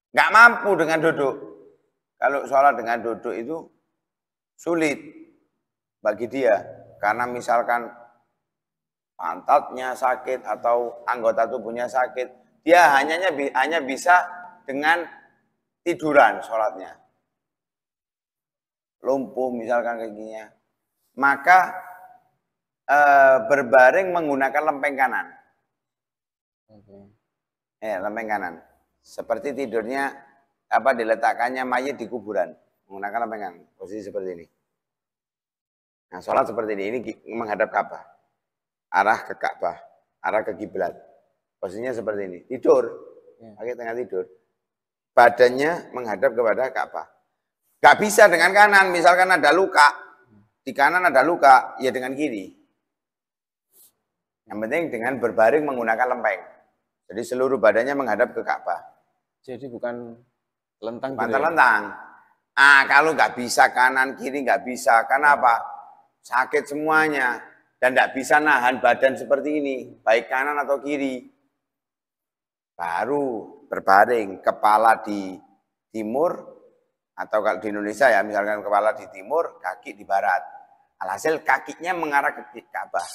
Nggak mampu dengan duduk. Kalau sholat dengan duduk itu sulit bagi dia. Karena misalkan pantatnya sakit atau anggota tubuhnya sakit, dia hanya bisa dengan tiduran sholatnya. Lumpuh misalkan kakinya. Maka berbaring menggunakan lempeng kanan. Lempeng kanan. Seperti tidurnya diletakkannya mayit di kuburan, menggunakan lempeng kanan. Posisi seperti ini. Nah, sholat seperti ini menghadap Ka'bah. Arah ke Ka'bah, arah ke kiblat. Posisinya seperti ini. Tidur, pakai tengah tidur. Badannya menghadap kepada Ka'bah. Gak bisa dengan kanan, misalkan ada luka. Di kanan ada luka, ya dengan kiri. Yang penting dengan berbaring menggunakan lempeng. Jadi seluruh badannya menghadap ke Ka'bah. Jadi bukan lentang gitu. Lentang. Kalau nggak bisa kanan kiri nggak bisa. Kenapa? Sakit semuanya dan nggak bisa nahan badan seperti ini, baik kanan atau kiri. Baru berbaring, kepala di timur atau kalau di Indonesia ya misalkan kepala di timur, kaki di barat. Alhasil kakinya mengarah ke Ka'bah.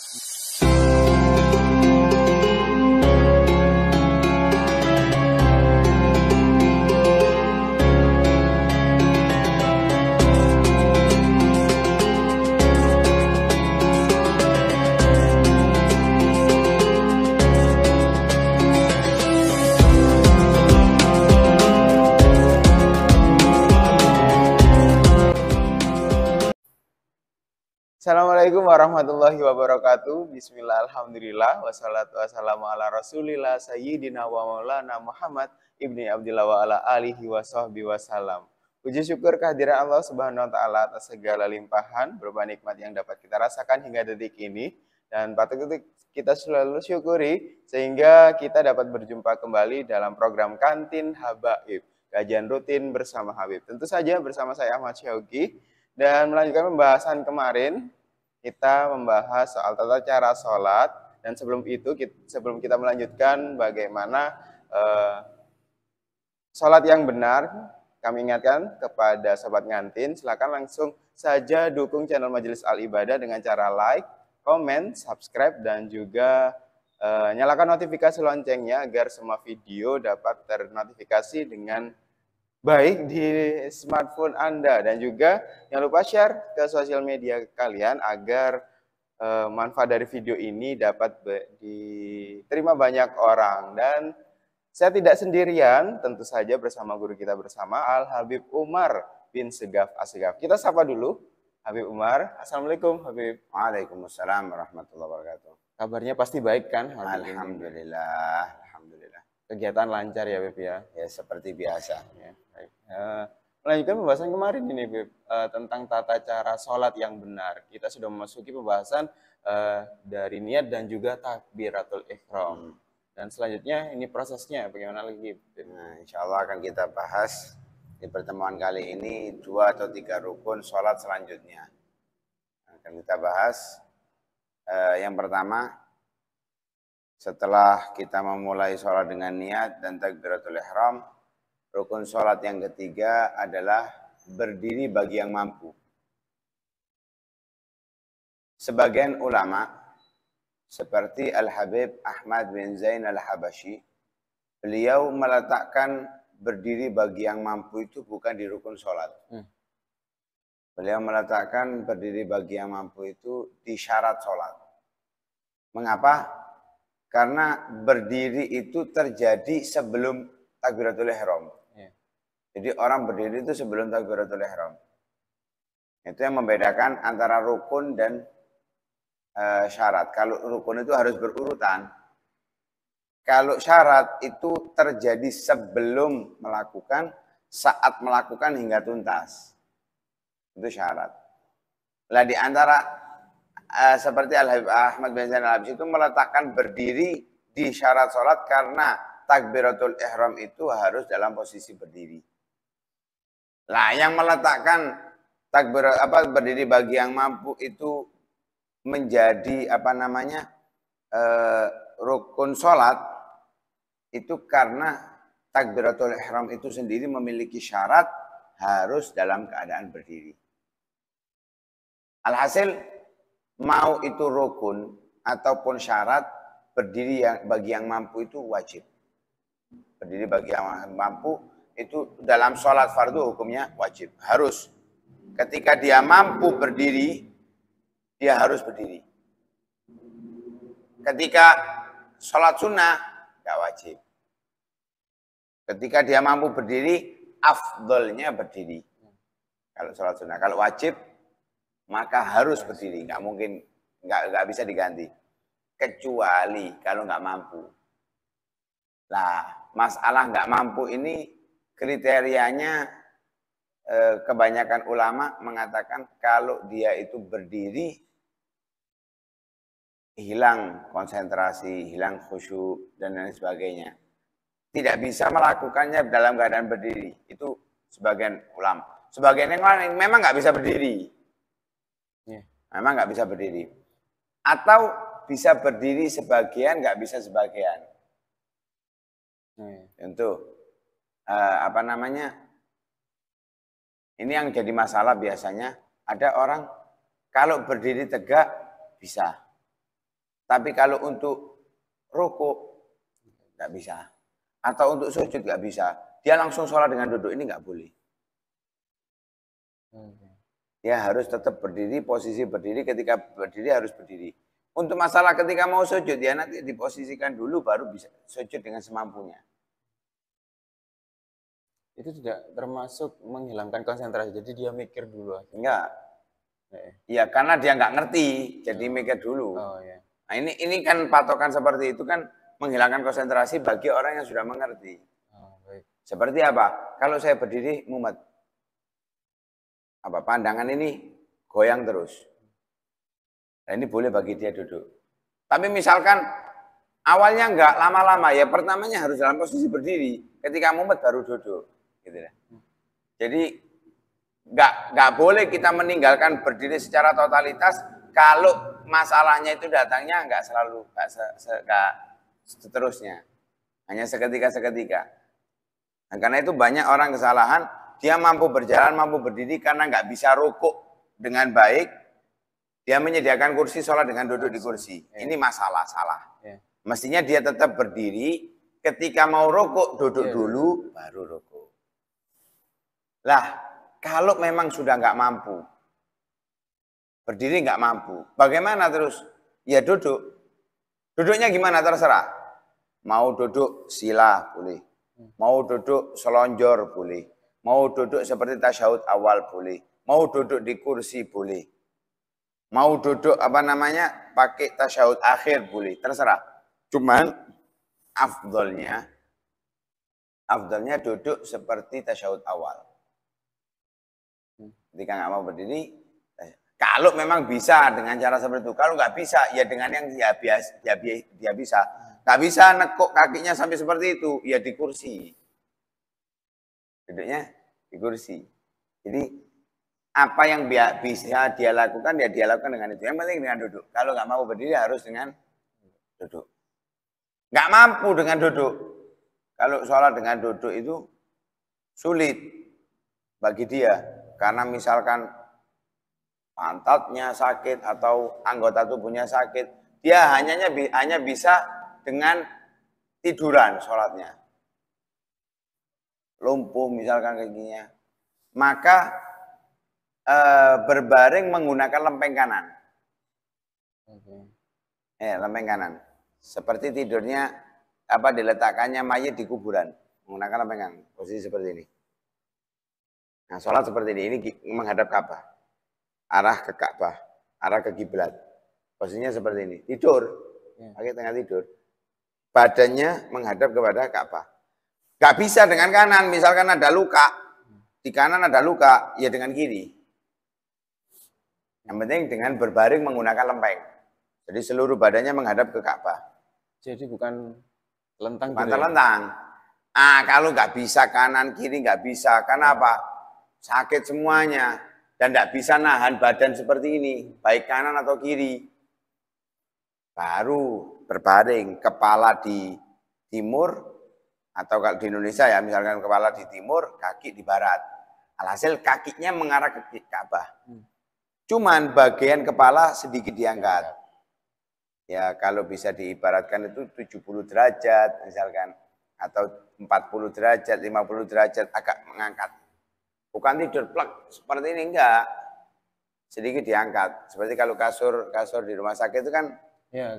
Assalamualaikum warahmatullahi wabarakatuh. Bismillah, alhamdulillah, wassalatu wassalamu ala rasulillah sayyidina wa maulana Muhammad ibni Abdillah wa ala alihi wa sahbihi wasallam. Puji syukur kehadiran Allah subhanahu wa ta'ala atas segala limpahan berupa nikmat yang dapat kita rasakan hingga detik ini. Dan patut kita selalu syukuri sehingga kita dapat berjumpa kembali dalam program Kantin Habaib, kajian rutin bersama Habib. Tentu saja bersama saya Ahmad Syauqi. Dan melanjutkan pembahasan kemarin, kita membahas soal tata cara sholat. Dan sebelum kita melanjutkan bagaimana sholat yang benar, kami ingatkan kepada sobat ngantin, silakan langsung saja dukung channel Majelis Al-Ibadah dengan cara like, komen, subscribe, dan juga nyalakan notifikasi loncengnya agar semua video dapat ternotifikasi dengan baik di smartphone Anda. Dan juga jangan lupa share ke sosial media kalian agar manfaat dari video ini dapat diterima banyak orang. Dan saya tidak sendirian, tentu saja bersama guru kita bersama Al-Habib Umar bin Segaf Assegaf. Kita sapa dulu Habib Umar. Assalamualaikum Habib. Waalaikumsalam warahmatullahi wabarakatuh. Kabarnya pasti baik kan Habib? Alhamdulillah. Alhamdulillah. Kegiatan lancar ya Habib ya? Ya seperti biasa. Ya. Melanjutkan pembahasan kemarin ini, Beb, tentang tata cara sholat yang benar. Kita sudah memasuki pembahasan dari niat dan juga takbiratul ihram. Dan selanjutnya ini prosesnya bagaimana lagi, Beb? Nah, insya Allah akan kita bahas di pertemuan kali ini 2 atau 3 rukun sholat selanjutnya. Akan kita bahas yang pertama, setelah kita memulai sholat dengan niat dan takbiratul ihram, rukun sholat yang ketiga adalah berdiri bagi yang mampu. Sebagian ulama seperti Al-Habib Ahmad bin Zain Al-Habashi, beliau meletakkan berdiri bagi yang mampu itu bukan di rukun sholat. Beliau meletakkan berdiri bagi yang mampu itu di syarat sholat. Mengapa? Karena berdiri itu terjadi sebelum takbiratul ihram. Jadi orang berdiri itu sebelum takbiratul ihram. Itu yang membedakan antara rukun dan syarat. Kalau rukun itu harus berurutan. Kalau syarat itu terjadi sebelum melakukan, saat melakukan hingga tuntas. Itu syarat. Nah, di antara seperti Al-Habib Ahmad bin Zain Al-Habashi itu meletakkan berdiri di syarat sholat karena takbiratul ihram itu harus dalam posisi berdiri. Nah, yang meletakkan berdiri bagi yang mampu itu menjadi rukun sholat itu karena takbiratul ihram itu sendiri memiliki syarat harus dalam keadaan berdiri. Alhasil, mau itu rukun ataupun syarat, berdiri bagi yang mampu itu wajib. Berdiri bagi yang mampu itu dalam sholat fardu hukumnya wajib. Harus. Ketika dia mampu berdiri, dia harus berdiri. Ketika sholat sunnah, nggak wajib. Ketika dia mampu berdiri, afdolnya berdiri. Kalau sholat sunnah. Kalau wajib, maka harus berdiri. Nggak mungkin, nggak bisa diganti. Kecuali kalau nggak mampu. Nah, masalah nggak mampu ini kriterianya kebanyakan ulama mengatakan kalau dia itu berdiri, hilang konsentrasi, hilang khusyuk, dan lain sebagainya. Tidak bisa melakukannya dalam keadaan berdiri. Itu sebagian ulama. Sebagian yang lain memang nggak bisa berdiri. Memang nggak bisa berdiri. Atau bisa berdiri sebagian, nggak bisa sebagian. Tentu. Apa namanya? Ini yang jadi masalah biasanya. Ada orang kalau berdiri tegak bisa. Tapi kalau untuk rukuk nggak bisa. Atau untuk sujud nggak bisa. Dia langsung sholat dengan duduk, ini nggak boleh. Dia harus tetap berdiri, posisi berdiri, ketika berdiri harus berdiri. Untuk masalah ketika mau sujud, dia nanti diposisikan dulu baru bisa sujud dengan semampunya. Itu tidak termasuk menghilangkan konsentrasi, jadi dia mikir dulu. Enggak. Iya, karena dia nggak ngerti, jadi mikir dulu. Oh, iya. Nah ini kan patokan seperti itu kan menghilangkan konsentrasi bagi orang yang sudah mengerti. Oh, baik. Seperti apa? Kalau saya berdiri mumet, pandangan ini goyang terus. Nah, ini boleh bagi dia duduk. Tapi misalkan awalnya enggak lama-lama, ya pertamanya harus dalam posisi berdiri. Ketika mumet baru duduk. Gitu ya. Jadi enggak boleh kita meninggalkan berdiri secara totalitas kalau masalahnya itu datangnya enggak selalu, enggak seterusnya. Hanya seketika-seketika. Nah, karena itu banyak orang kesalahan. Dia mampu berjalan, mampu berdiri karena nggak bisa rukuk dengan baik. Dia menyediakan kursi sholat dengan duduk di kursi. Ini masalah, salah. Mestinya dia tetap berdiri, ketika mau rukuk, duduk dulu, baru rukuk. Lah, kalau memang sudah nggak mampu, berdiri nggak mampu, bagaimana terus? Ya duduk. Duduknya gimana terserah. Mau duduk sila boleh. Mau duduk selonjor boleh. Mau duduk seperti tasyahud awal boleh. Mau duduk di kursi boleh. Mau duduk pakai tasyahud akhir boleh. Terserah. Cuman afdolnya duduk seperti tasyahud awal. Ketika nggak mau berdiri, kalau memang bisa dengan cara seperti itu. Kalau nggak bisa, ya dengan yang dia bisa. Nggak bisa nekuk kakinya sampai seperti itu, ya di kursi. Duduknya di kursi. Jadi apa yang bisa dia lakukan, ya dia lakukan dengan itu. Yang penting dengan duduk. Kalau nggak mau berdiri harus dengan duduk. Nggak mampu dengan duduk. Kalau sholat dengan duduk itu sulit bagi dia. Karena misalkan pantatnya sakit atau anggota tubuhnya sakit. Dia hanya bisa dengan tiduran sholatnya. Lumpuh misalkan kakinya, maka berbaring menggunakan lempeng kanan. Lempeng kanan. Seperti tidurnya diletakkannya mayit di kuburan, menggunakan lempeng kanan. Posisi seperti ini. Nah, sholat seperti ini menghadap Ka'bah, arah ke Ka'bah, arah ke kiblat. Posisinya seperti ini. Tidur, pakai tengah tidur. Badannya menghadap kepada Ka'bah. Gak bisa dengan kanan, misalkan ada luka, di kanan ada luka, ya dengan kiri. Yang penting dengan berbaring menggunakan lempeng. Jadi seluruh badannya menghadap ke Ka'bah. Jadi bukan telentang. Bukan telentang. Kalau nggak bisa kanan kiri nggak bisa, karena apa? Sakit semuanya dan nggak bisa nahan badan seperti ini, baik kanan atau kiri. Baru berbaring, kepala di timur, Atau kalau di Indonesia ya misalkan kepala di timur, kaki di barat. Alhasil kakinya mengarah ke Ka'bah. Cuman bagian kepala sedikit diangkat. Ya kalau bisa diibaratkan itu 70 derajat misalkan. Atau 40 derajat, 50 derajat agak mengangkat. Bukan tidur plek seperti ini, enggak. Sedikit diangkat. Seperti kalau kasur di rumah sakit itu kan ya,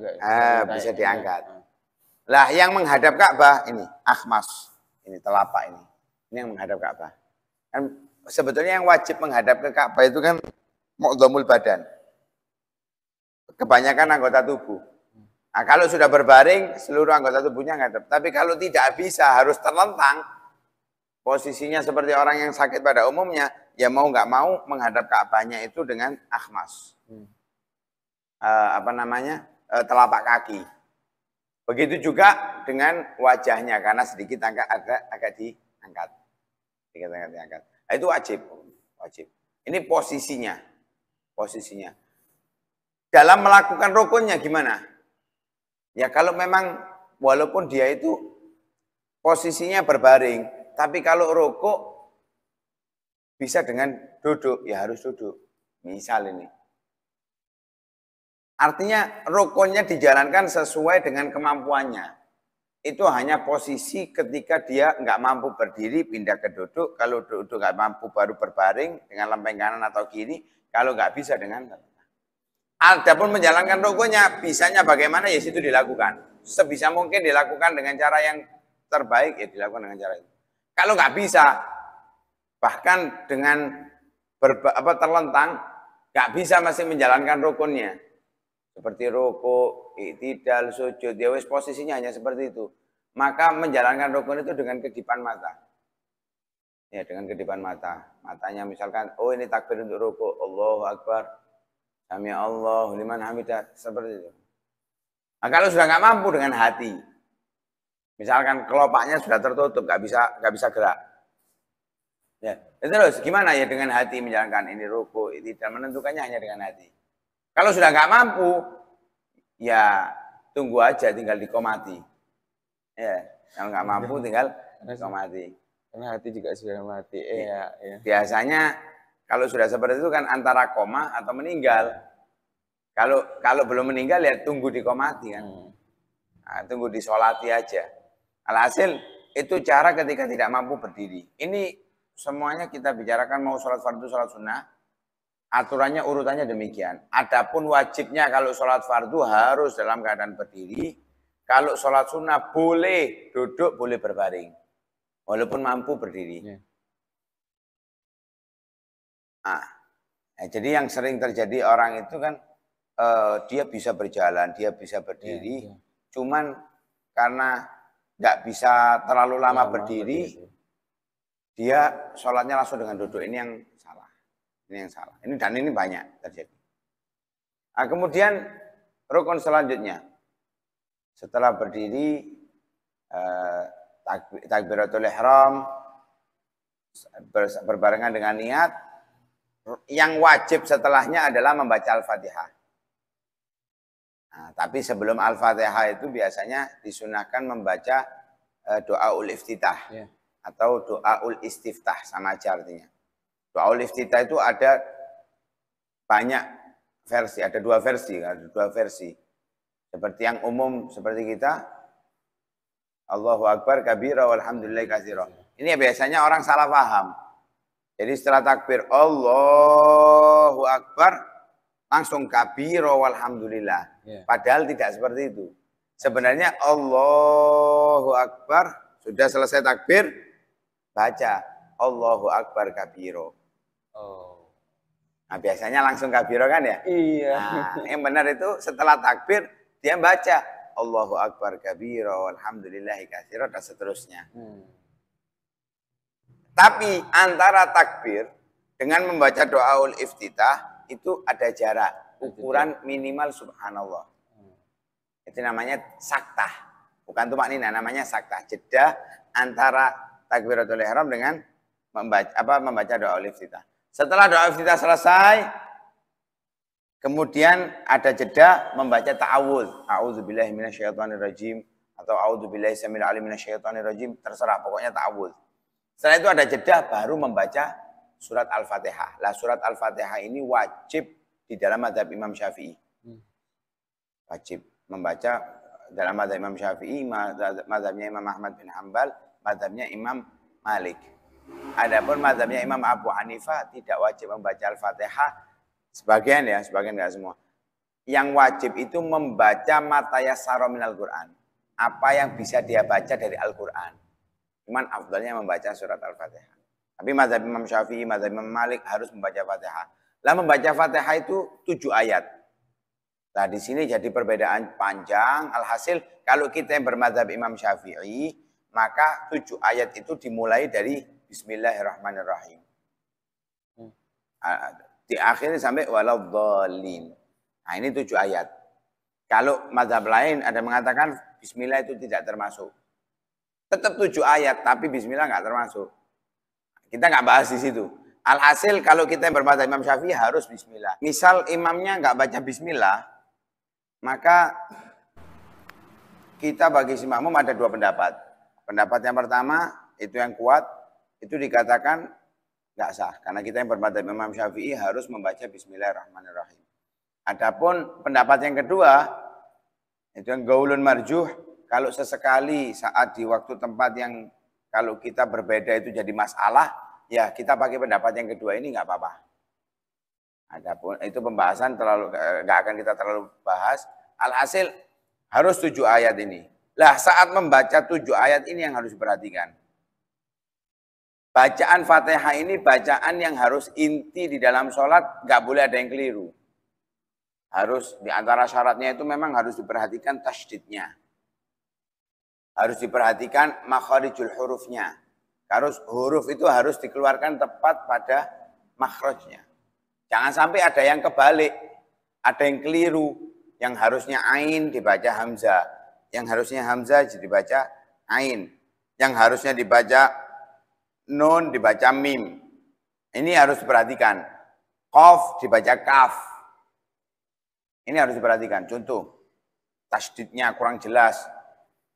bisa diangkat. Lah yang menghadap Ka'bah ini akhmas, ini telapak ini. Ini yang menghadap Ka'bah. Kan sebetulnya yang wajib menghadap ke Ka'bah itu kan mu'dhamul badan. Kebanyakan anggota tubuh. Nah, kalau sudah berbaring, seluruh anggota tubuhnya menghadap. Tapi kalau tidak bisa, harus terlentang, posisinya seperti orang yang sakit pada umumnya, ya mau nggak mau menghadap Ka'bahnya itu dengan akhmas. Telapak kaki. Begitu juga dengan wajahnya, karena sedikit agak diangkat. Nah, itu wajib. Ini posisinya. Dalam melakukan rukunnya gimana? Ya kalau memang walaupun dia itu posisinya berbaring, tapi kalau rukuk bisa dengan duduk, ya harus duduk. Misal ini. Artinya rukunnya dijalankan sesuai dengan kemampuannya. Itu hanya posisi ketika dia nggak mampu berdiri pindah ke duduk. Kalau duduk nggak mampu baru berbaring dengan lempeng kanan atau kiri. Kalau nggak bisa dengan adapun menjalankan rukunnya bisanya bagaimana ya situ dilakukan. Sebisa mungkin dilakukan dengan cara yang terbaik ya dilakukan dengan cara itu. Kalau nggak bisa bahkan dengan terlentang nggak bisa masih menjalankan rukunnya. Seperti rukuk, i'tidal, sujud, ya wis posisinya hanya seperti itu. Maka menjalankan rukun itu dengan kedipan mata. Ya, dengan kedipan mata. Matanya misalkan, oh ini takbir untuk rukuk, Allahu Akbar. Sami Allahu liman hamidah, seperti itu. Nah, kalau sudah nggak mampu dengan hati. Misalkan kelopaknya sudah tertutup, nggak bisa gerak. Ya, terus gimana ya dengan hati menjalankan ini rukuk, i'tidal, menentukannya hanya dengan hati. Kalau sudah nggak mampu, ya tunggu aja, tinggal dikomati. Ya, kalau nggak mampu tinggal dikomati. Karena hati juga sudah mati. Ya. Biasanya kalau sudah seperti itu kan antara koma atau meninggal. Kalau belum meninggal ya tunggu dikomati kan. Nah, tunggu disolati aja. Alhasil itu cara ketika tidak mampu berdiri. Ini semuanya kita bicarakan mau sholat fardu, sholat sunnah. Aturannya urutannya demikian. Adapun wajibnya kalau sholat fardu harus dalam keadaan berdiri. Kalau sholat sunnah boleh duduk, boleh berbaring. Walaupun mampu berdiri. Nah, jadi yang sering terjadi orang itu kan dia bisa berjalan, dia bisa berdiri. Cuman karena nggak bisa terlalu lama berdiri, dia sholatnya langsung dengan duduk. Ini yang salah. Ini banyak terjadi. Nah, kemudian rukun selanjutnya. Setelah berdiri takbiratul ihram berbarengan dengan niat, yang wajib setelahnya adalah membaca Al-Fatihah. Nah, tapi sebelum Al-Fatihah itu biasanya disunahkan membaca doaul iftitah atau doaul istiftah, sama aja artinya. Doaul iftitah itu ada banyak versi, ada dua versi. Seperti yang umum seperti kita, Allahu Akbar kabira walhamdulillahi katsira. Ini biasanya orang salah paham. Jadi setelah takbir Allahu Akbar langsung kabira walhamdulillah. Padahal tidak seperti itu. Sebenarnya Allahu Akbar sudah selesai takbir baca Allahu Akbar kabira. Nah, biasanya langsung kabiro kan ya? Iya. Nah, yang benar itu setelah takbir dia baca Allahu Akbar kabiro, alhamdulillahi katsira dan seterusnya. Tapi antara takbir dengan membaca doaul iftitah itu ada jarak, ukuran minimal subhanallah. Itu namanya saktah. Bukan tumakninah, namanya saktah. Jeda antara takbiratul ihram dengan membaca doaul iftitah. Setelah doa iftitah selesai, kemudian ada jeda membaca ta'awudz. A'udzubillahi minasyaitonirrajim. atau a'udzubillahi samil alim minasyaitonir rajim, terserah pokoknya ta'awudz. Setelah itu ada jeda baru membaca surat Al-Fatihah. Lah surat Al-Fatihah ini wajib di dalam mazhab Imam Syafi'i. Wajib membaca dalam mazhab Imam Syafi'i, mazhabnya Imam Ahmad bin Hambal, mazhabnya Imam Malik. Adapun mazhabnya Imam Abu Hanifah tidak wajib membaca Al-Fatihah. Sebagian ya, sebagian enggak semua. Yang wajib itu membaca matayassara minal Qur'an. Apa yang bisa dia baca dari Al-Qur'an. Cuman afdalnya membaca surat Al-Fatihah. Tapi mazhab Imam Syafi'i, mazhab Imam Malik harus membaca Fatihah. Lah membaca Fatihah itu 7 ayat. Nah di sini jadi perbedaan panjang. Alhasil kalau kita yang bermazhab Imam Syafi'i, maka 7 ayat itu dimulai dari Bismillahirrahmanirrahim. Di akhirnya sampai waladhdallin. Nah ini 7 ayat. Kalau mazhab lain ada mengatakan Bismillah itu tidak termasuk. Tetap 7 ayat, tapi Bismillah nggak termasuk. Kita nggak bahas di situ. Alhasil kalau kita yang bermazhab Imam Syafi'i harus Bismillah. Misal imamnya nggak baca Bismillah, maka kita bagi si makmum ada 2 pendapat. Pendapat yang pertama, itu yang kuat, itu dikatakan nggak sah. Karena kita yang bermazhab Imam Syafi'i harus membaca Bismillahirrahmanirrahim. Adapun pendapat yang kedua, itu yang gaulun marjuh, kalau sesekali saat di waktu tempat yang kalau kita berbeda itu jadi masalah, ya kita pakai pendapat yang kedua ini nggak apa-apa. Adapun itu pembahasan terlalu nggak akan kita terlalu bahas. Alhasil harus 7 ayat ini. Lah saat membaca 7 ayat ini yang harus diperhatikan. Bacaan Fatihah ini bacaan yang harus inti di dalam sholat, nggak boleh ada yang keliru. Harus di antara syaratnya itu memang harus diperhatikan tasydidnya. Harus diperhatikan makharijul hurufnya. Harus huruf itu harus dikeluarkan tepat pada makhrajnya. Jangan sampai ada yang kebalik, ada yang keliru, yang harusnya ain dibaca hamzah, yang harusnya hamzah dibaca ain, yang harusnya dibaca nun dibaca mim. Ini harus diperhatikan. Qaf dibaca kaf. Ini harus diperhatikan. Contoh, tasydidnya kurang jelas.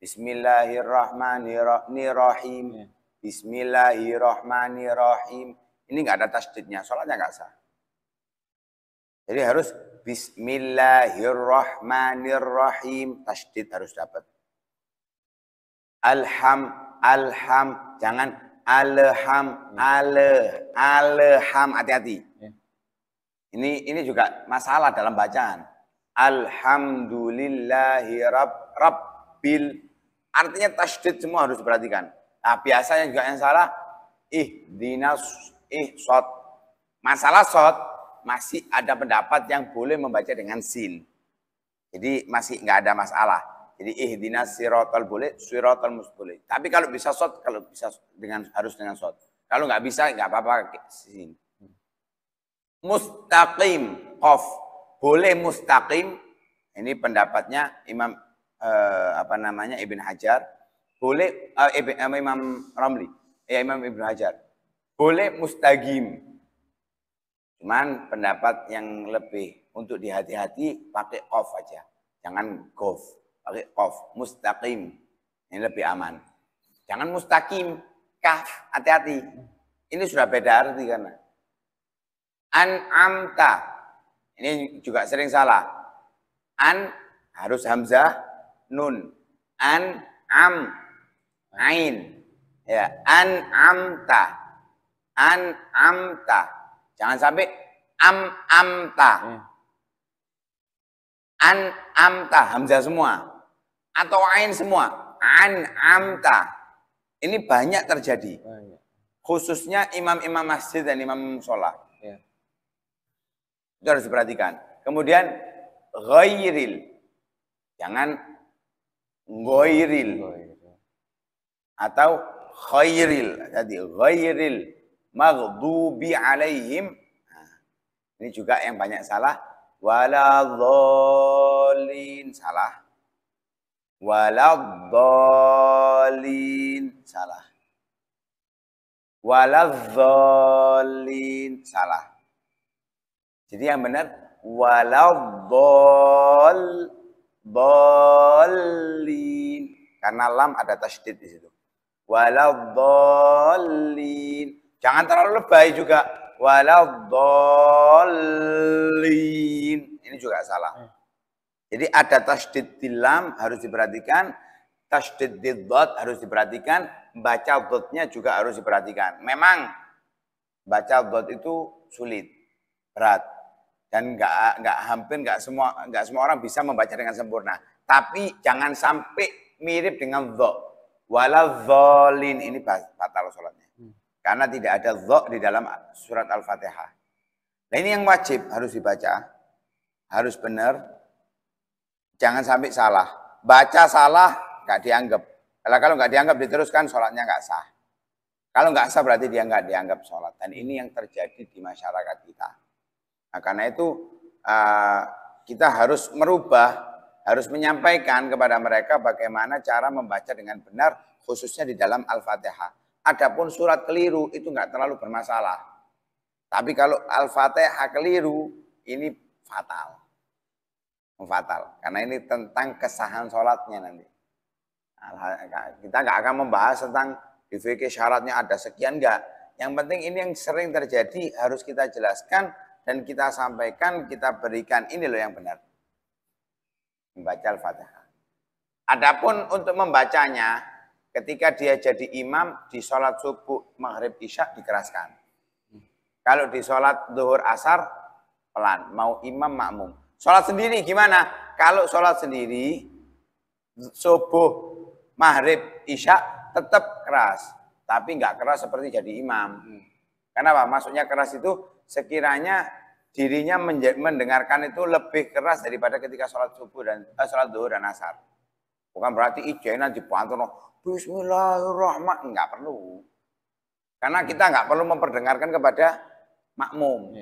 Bismillahirrahmanirrahim. Bismillahirrahmanirrahim. Ini nggak ada tasydidnya, sholatnya nggak sah. Jadi harus Bismillahirrahmanirrahim. Tasydid harus dapat. Alham, jangan alham. Hati-hati. Ini juga masalah dalam bacaan. Alhamdulillahi rabbil. Artinya tasydid semua harus diperhatikan. Nah, biasanya juga yang salah shot. Masalah shot masih ada pendapat yang boleh membaca dengan sin. Jadi masih nggak ada masalah. Jadi ihdinas siratal boleh, siratal boleh. Tapi kalau bisa shot, kalau bisa harus dengan shot. Kalau nggak bisa nggak apa-apa sin. Mustaqim, qaf. Boleh mustaqim. Ini pendapatnya Imam Ibn Hajar. Boleh Imam Ramli. Imam Ibn Hajar. Boleh mustaqim. Cuman pendapat yang lebih untuk dihati-hati pakai qaf aja. Jangan qaf, pakai qaf, mustaqim. Ini lebih aman. Jangan mustaqim, kaf, hati-hati. Ini sudah beda arti karena an'amta. Ini juga sering salah. An harus hamzah, nun. An'am, ain. Ya, an'amta. An'amta. Jangan sampai amta. An'amta, hamzah semua. Atau ain semua. An'amta. Ini banyak terjadi. Khususnya imam-imam masjid dan imam sholat. Itu harus diperhatikan. Kemudian ghairil. Jangan ghairil. Atau khairil. Jadi ghairil maghdubi alaihim. Nah, ini juga yang banyak salah. Waladhdallin. Salah. Waladhdallin. Salah. Waladhdallin. Salah. Jadi yang benar waladhdallin. Karena lam ada tasydid di situ. Waladhdallin. Jangan terlalu lebay juga. Waladhdallin. Ini juga salah. Jadi ada tasydid di lam harus diperhatikan, tasydid di dhad harus diperhatikan, baca dhadnya juga harus diperhatikan. Memang baca dhad itu sulit, berat, dan nggak semua orang bisa membaca dengan sempurna. Tapi jangan sampai mirip dengan dha. Waladhdallin ini batal sholatnya. Karena tidak ada dha di dalam surat Al-Fatihah. Nah ini yang wajib harus dibaca, harus benar. Jangan sampai salah. Baca salah, nggak dianggap. Kalau nggak dianggap diteruskan, sholatnya nggak sah. Kalau nggak sah berarti dia nggak dianggap sholat. Dan ini yang terjadi di masyarakat kita. Nah, karena itu kita harus merubah, harus menyampaikan kepada mereka bagaimana cara membaca dengan benar, khususnya di dalam Al-Fatihah. Adapun surat keliru itu nggak terlalu bermasalah. Tapi kalau Al-Fatihah keliru, ini fatal. Fatal, karena ini tentang kesahan sholatnya nanti. Kita nggak akan membahas tentang di fikih syaratnya ada sekian, enggak. Yang penting ini yang sering terjadi harus kita jelaskan dan kita sampaikan, kita berikan, ini loh yang benar. Membaca Al-Fatihah. Adapun untuk membacanya, ketika dia jadi imam di sholat subuh, maghrib, isya dikeraskan. Kalau di sholat zuhur, asar, pelan. Mau imam, makmum. Sholat sendiri gimana? Kalau sholat sendiri, subuh, maghrib, isya tetap keras. Tapi nggak keras seperti jadi imam. Kenapa? Maksudnya keras itu sekiranya dirinya mendengarkan itu lebih keras daripada ketika sholat subuh dan sholat zuhur dan asar. Bukan berarti ijenan dibantu, Bismillahirrahmanirrahim. Nggak perlu. Karena kita nggak perlu memperdengarkan kepada makmum.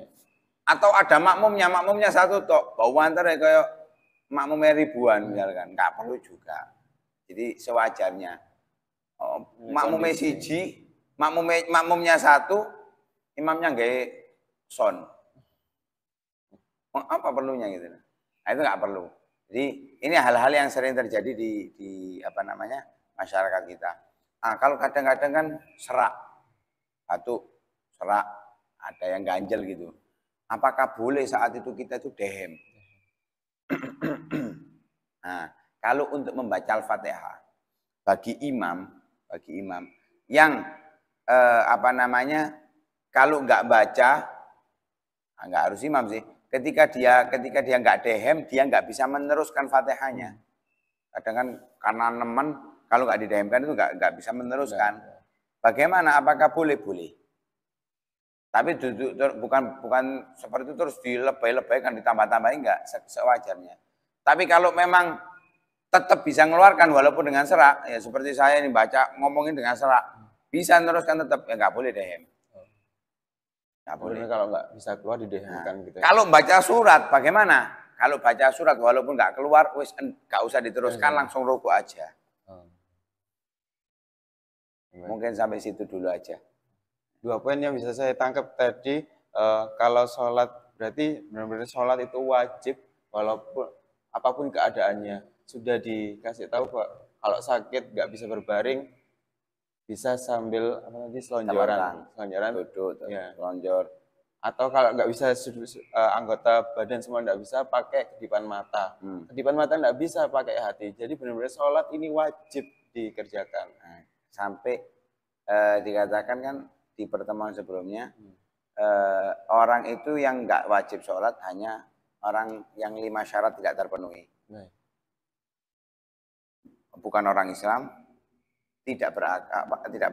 Atau ada makmumnya satu tok, bahwa antara kayak makmumnya ribuan misalkan, nggak perlu juga. Jadi sewajarnya. Makmumnya siji, makmumnya satu, imamnya nggak son. Apa perlunya gitu? Nah itu nggak perlu. Jadi ini hal-hal yang sering terjadi di apa namanya masyarakat kita. Nah, kalau kadang-kadang kan serak, batuk, serak, ada yang ganjel gitu. Apakah boleh saat itu kita itu dehem? Nah, kalau untuk membaca Al-Fatihah bagi imam yang apa namanya, kalau nggak baca, nggak harus imam sih. Ketika dia nggak dehem, dia nggak bisa meneruskan Fatihahnya. Kadang kan karena nemen, kalau nggak didehemkan itu nggak bisa meneruskan. Bagaimana? Apakah boleh? Boleh. Tapi bukan seperti itu terus dilebay-lebaykan, ditambah-tambahin, enggak, sewajarnya. Tapi kalau memang tetap bisa mengeluarkan walaupun dengan serak, ya seperti saya ini baca ngomongin dengan serak, bisa meneruskan tetap, ya nggak boleh dehem. Nggak boleh. Kalau nggak bisa keluar didehemkan gitu. Kalau baca surat bagaimana? Kalau baca surat walaupun nggak keluar, wis nggak usah diteruskan, langsung rukuk aja. Mungkin sampai situ dulu aja. 2 poin yang bisa saya tangkap tadi, kalau sholat berarti benar-benar sholat itu wajib walaupun apapun keadaannya. Sudah dikasih tahu Pak, kalau sakit nggak bisa berbaring, bisa sambil apa tadi selonjoran, duduk, ya. selonjor. Atau kalau nggak bisa anggota badan semua nggak bisa, pakai kedipan mata. Kedipan mata nggak bisa pakai hati. Jadi benar-benar sholat ini wajib dikerjakan. Nah, sampai dikatakan kan di pertemuan sebelumnya, orang itu yang nggak wajib sholat hanya orang yang 5 syarat tidak terpenuhi. Bukan orang Islam, tidak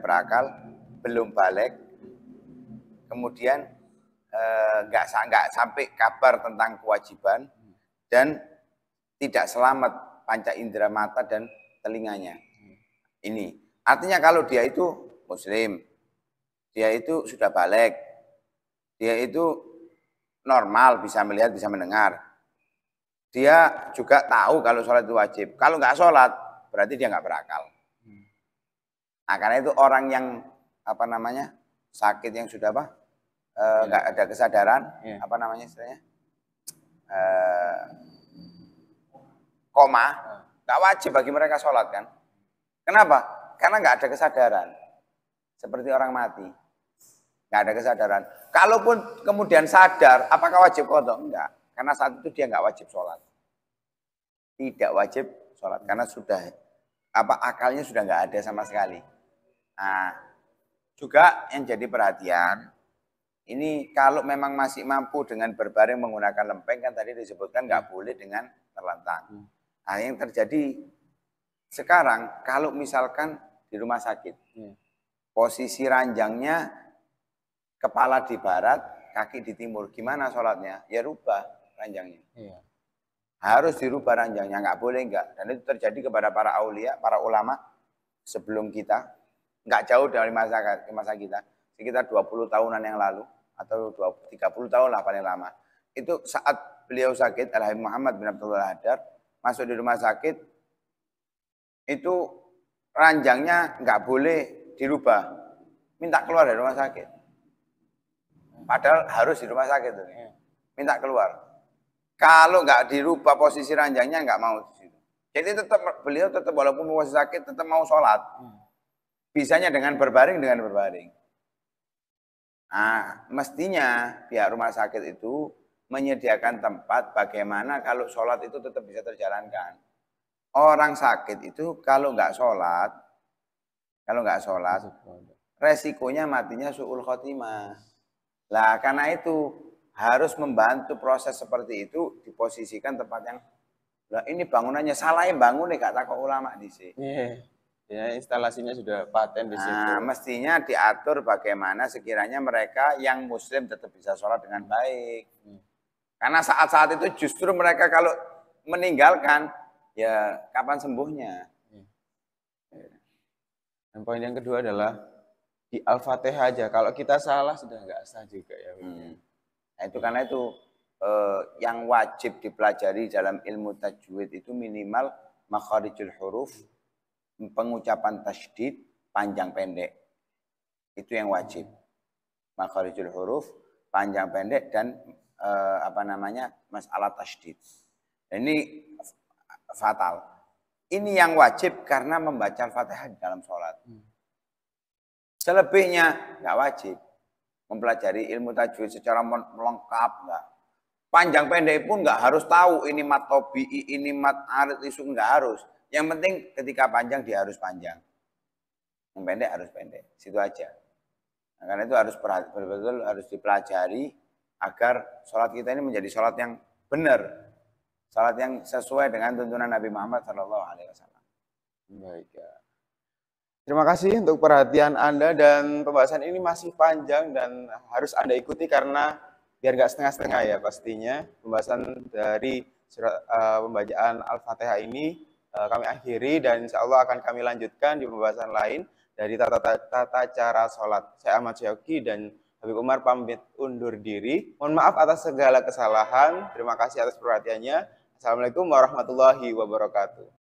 berakal, belum balik, kemudian nggak sampai kabar tentang kewajiban, dan tidak selamat panca indera mata dan telinganya. Ini artinya kalau dia itu muslim, dia itu sudah balik, dia itu normal, bisa melihat, bisa mendengar. Dia juga tahu kalau sholat itu wajib. Kalau nggak sholat, berarti dia nggak berakal. Nah, karena itu orang yang apa namanya sakit yang sudah apa nggak ada kesadaran, apa namanya istilahnya koma, nggak wajib bagi mereka sholat kan. Kenapa? Karena nggak ada kesadaran. Seperti orang mati. Nggak ada kesadaran. Kalaupun kemudian sadar, apakah wajib qadha? Enggak. Karena saat itu dia nggak wajib sholat. Tidak wajib sholat. Karena sudah, akalnya sudah nggak ada sama sekali. Nah, juga yang jadi perhatian, ini kalau memang masih mampu dengan berbaring menggunakan lempeng, kan tadi disebutkan nggak boleh dengan terlentang. Nah, yang terjadi sekarang, kalau misalkan di rumah sakit, posisi ranjangnya kepala di barat, kaki di timur, gimana sholatnya? Ya rubah ranjangnya. Iya. Harus dirubah ranjangnya, nggak boleh enggak. Dan itu terjadi kepada para aulia, para ulama sebelum kita, nggak jauh dari masa kita, sekitar 20 tahunan yang lalu, atau 30 tahun lah paling lama. Itu saat beliau sakit, Al-Habib Muhammad bin Abdullah Al-Haddad, masuk di rumah sakit, itu ranjangnya nggak boleh dirubah, minta keluar dari rumah sakit. Padahal harus di rumah sakit tuh, minta keluar. Kalau nggak dirubah posisi ranjangnya nggak mau di situ. Jadi tetap beliau tetap walaupun posisi sakit tetap mau sholat. Bisanya dengan berbaring. Nah, mestinya pihak rumah sakit itu menyediakan tempat bagaimana kalau sholat itu tetap bisa terjalankan. Orang sakit itu kalau nggak sholat, resikonya matinya su'ul khotimah. Lah karena itu harus membantu proses seperti itu, diposisikan tempat yang, lah ini bangunannya salah yang bangun nih kata ulama di sini. Ya, instalasinya sudah paten di situ. Nah, mestinya diatur bagaimana sekiranya mereka yang muslim tetap bisa sholat dengan baik. Karena saat-saat itu justru mereka kalau meninggalkan, ya kapan sembuhnya. Dan poin yang kedua adalah di Al-Fatihah aja. Kalau kita salah sudah nggak sah juga ya. Nah, itu karena itu yang wajib dipelajari dalam ilmu tajwid itu minimal makharijul huruf, pengucapan tasydid, panjang pendek. Itu yang wajib. Makharijul huruf, panjang pendek, dan masalah tasydid. Ini fatal. Ini yang wajib karena membaca Al-Fatihah di dalam sholat. Selebihnya nggak wajib. Mempelajari ilmu tajwid secara lengkap enggak. Panjang pendek pun enggak harus tahu ini mat tobi'i, ini mat arid, isu enggak harus. Yang penting ketika panjang dia harus panjang. Yang pendek harus pendek. Situ aja. Nah, karena itu harus betul-betul harus dipelajari agar sholat kita ini menjadi sholat yang benar. Sholat yang sesuai dengan tuntunan Nabi Muhammad SAW. Baik ya. Terima kasih untuk perhatian Anda, dan pembahasan ini masih panjang dan harus Anda ikuti karena biar nggak setengah-setengah ya pastinya. Pembahasan dari surat pembacaan Al-Fatihah ini kami akhiri, dan insya Allah akan kami lanjutkan di pembahasan lain dari tata cara sholat. Saya Ahmad Syauqi dan Habib Umar pamit undur diri. Mohon maaf atas segala kesalahan. Terima kasih atas perhatiannya. Assalamualaikum warahmatullahi wabarakatuh.